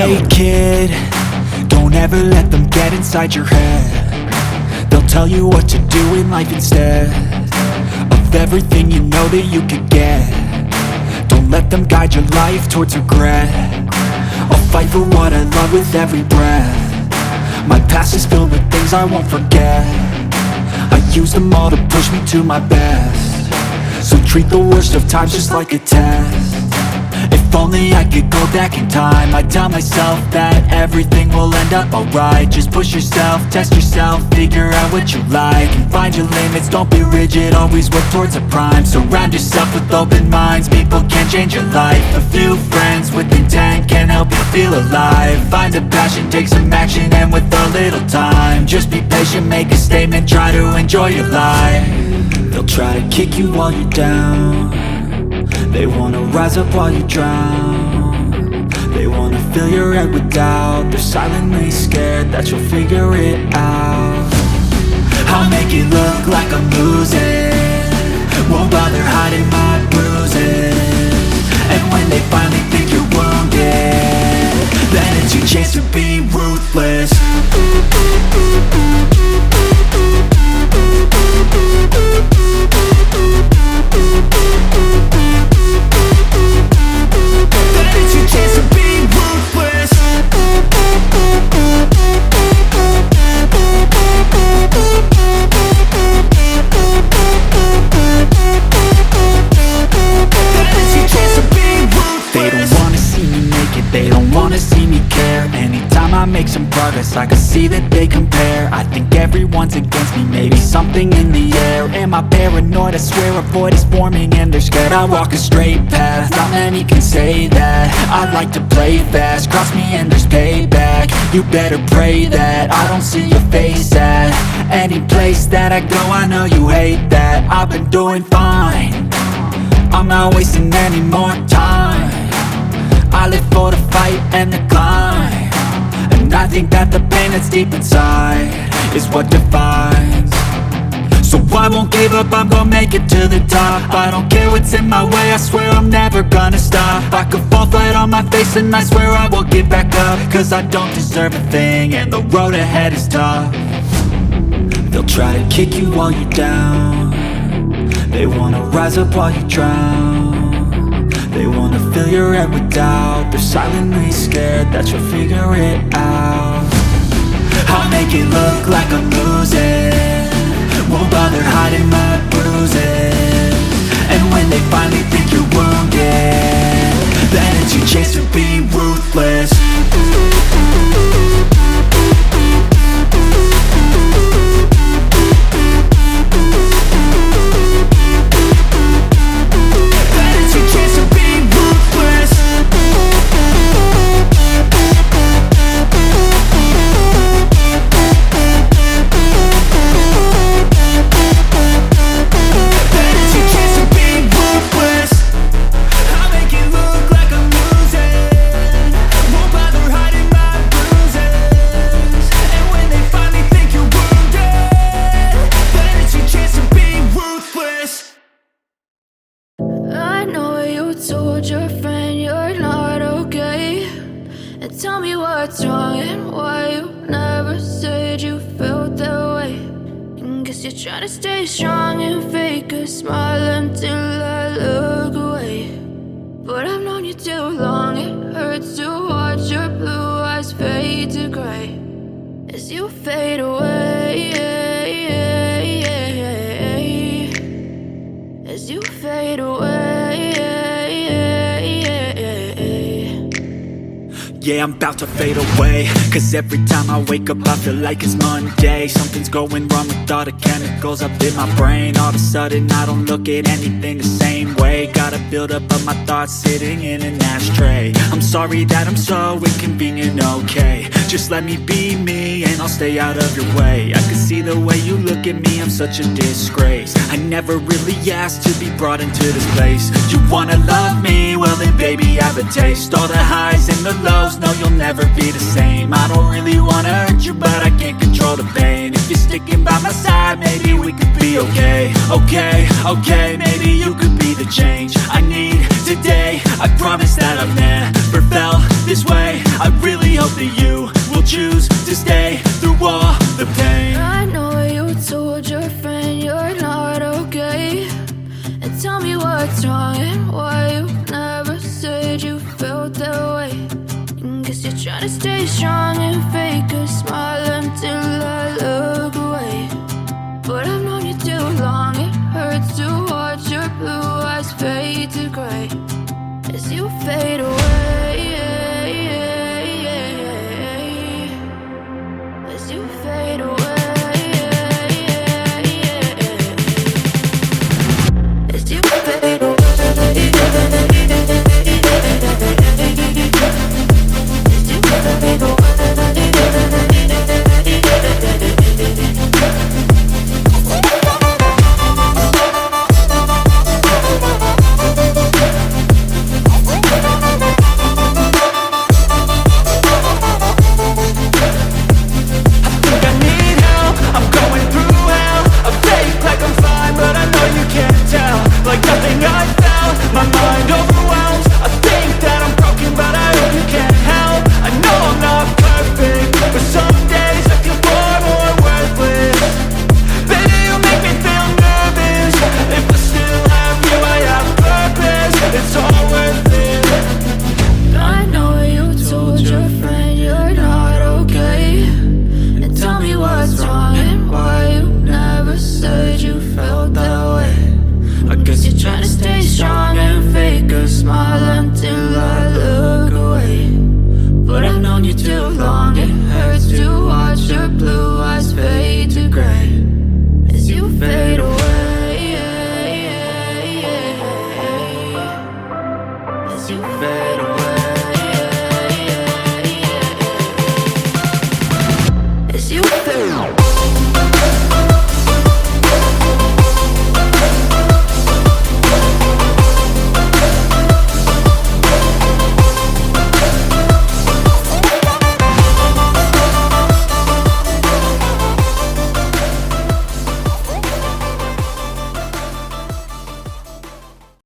Hey kid, don't ever let them get inside your head. They'll tell you what to do in life instead of everything you know that you could get. Don't let them guide your life towards regret. I'll fight for what I love with every breath. My past is filled with things I won't forget. I use them all to push me to my best. So treat the worst of times just like a test. If only I could go back in time, I'd tell myself that everything will end up alright. Just push yourself, test yourself, figure out what you like, and find your limits, don't be rigid, always work towards a prime. Surround yourself with open minds, people can change your life. A few friends with intent can help you feel alive. Find a passion, take some action, and with a little time, just be patient, make a statement, try to enjoy your life. They'll try to kick you while you're down. They wanna rise up while you drown. They wanna fill your head with doubt. They're silently scared that you'll figure it out. I'll make it look like I'm losing, won't bother hiding my bruises. And when they finally think you're wounded, then it's your chance to be ruthless. Make some progress, I can see that they compare. I think everyone's against me, maybe something in the air. Am I paranoid? I swear a void is forming and they're scared. I walk a straight path, not many can say that. I like to play fast, cross me and there's payback. You better pray that I don't see your face at any place that I go. I know you hate that. I've been doing fine, I'm not wasting any more time. I live for the fight and the climb. And I think that the pain that's deep inside is what defines. So I won't give up, I'm gonna make it to the top. I don't care what's in my way, I swear I'm never gonna stop. I could fall flat on my face and I swear I will get back up. Cause I don't deserve a thing and the road ahead is tough. They'll try to kick you while you're down. They wanna rise up while you drown. They wanna fill your head with doubt. They're silently scared that you'll figure it out. I'll make it look like I'm losing, won't bother hiding my bruises. And when they finally think you're wounded, then it's your chance to be ruthless. Tell me what's wrong and why you never said you felt that way. And guess you're trying to stay strong and fake a smile until I look away. But I've known you too long, it hurts to watch your blue eyes fade to gray as you fade away, as you fade away. Yeah, I'm about to fade away, cause every time I wake up I feel like it's Monday. Something's going wrong with all the chemicals up in my brain. All of a sudden I don't look at anything the same way. Gotta build up of my thoughts sitting in an ashtray. I'm sorry that I'm so inconvenient, okay. Just let me be me and I'll stay out of your way. I can see the way you look at me, I'm such a disgrace. I never really asked to be brought into this place. You wanna love me? Well then baby have a taste. All the highs and the lows, no you'll never be the same. I don't really wanna hurt you but I can't control the pain. If you're sticking by my side, maybe we could be okay. Okay, maybe you could be the change I need today. I promise that I've never felt this way. I really hope that you will choose to stay through all the pain. I know you told your friend you're not okay, and tell me what's wrong and why you never said you felt that way. And guess you're trying to stay strong and fake a smile until I look away. But I've known you too long, it hurts to watch your blue eyes fade to gray as you fade away, as you fade away, as you fade away, as you fade away. Like nothing I found, my mind overwhelms. I think that I'm broken, but I hope you can't help. I know I'm not perfect, but some days I feel far more worthless. Baby, you make me feel nervous. If I still have you, I have purpose. It's all worth it. I know you told your friend you're not okay, and tell me what's wrong and why you never said you felt that way. I guess you're trying to stay strong and fake a smile until I look away. But I've known you too long, it hurts to watch your blue eyes fade to gray as you fade away, as you fade